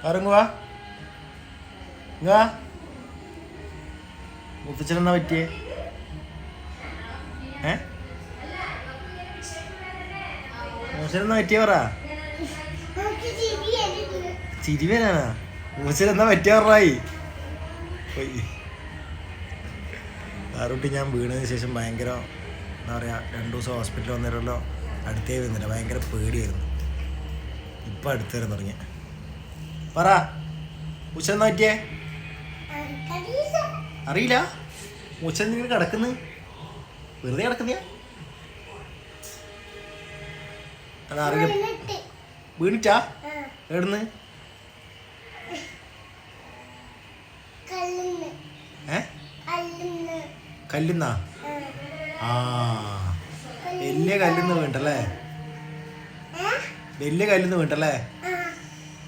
ഇറങ്ങുവാ ഇങ്ങാ മുത്തച്ഛനെന്നാ പറ്റിയേ? മൂച്ചനെന്നാ പറ്റിയ പറ. ചിരി വരാനാ? മൂച്ചനെന്നാ പറ്റിയ പറഞ്ഞായി. ആറുട്ടി ഞാൻ വീണതിന് ശേഷം ഭയങ്കര എന്താ പറയുക, 2 ദിവസം ഹോസ്പിറ്റലിൽ വന്നിട്ടല്ലോ, അടുത്തേ വരുന്നില്ല, ഭയങ്കര പേടിയായിരുന്നു. ഇപ്പം അടുത്ത് വരാൻ തുടങ്ങിയ പറ. മൂച്ചനെന്നാ പറ്റിയേ? അറിയില്ല. മൂച്ചൻ നിങ്ങൾ കിടക്കുന്നു, വെറുതെ കിടക്കുന്ന അതറിയില്ല. വീണിട്ടാ? എവിടുന്ന്? കല്ലുന്നാ? ആ, വലിയ കല്ലുന്ന് വീണ്ടല്ലേ? വലിയ കല്ലുന്ന് വീണ്ടല്ലേ?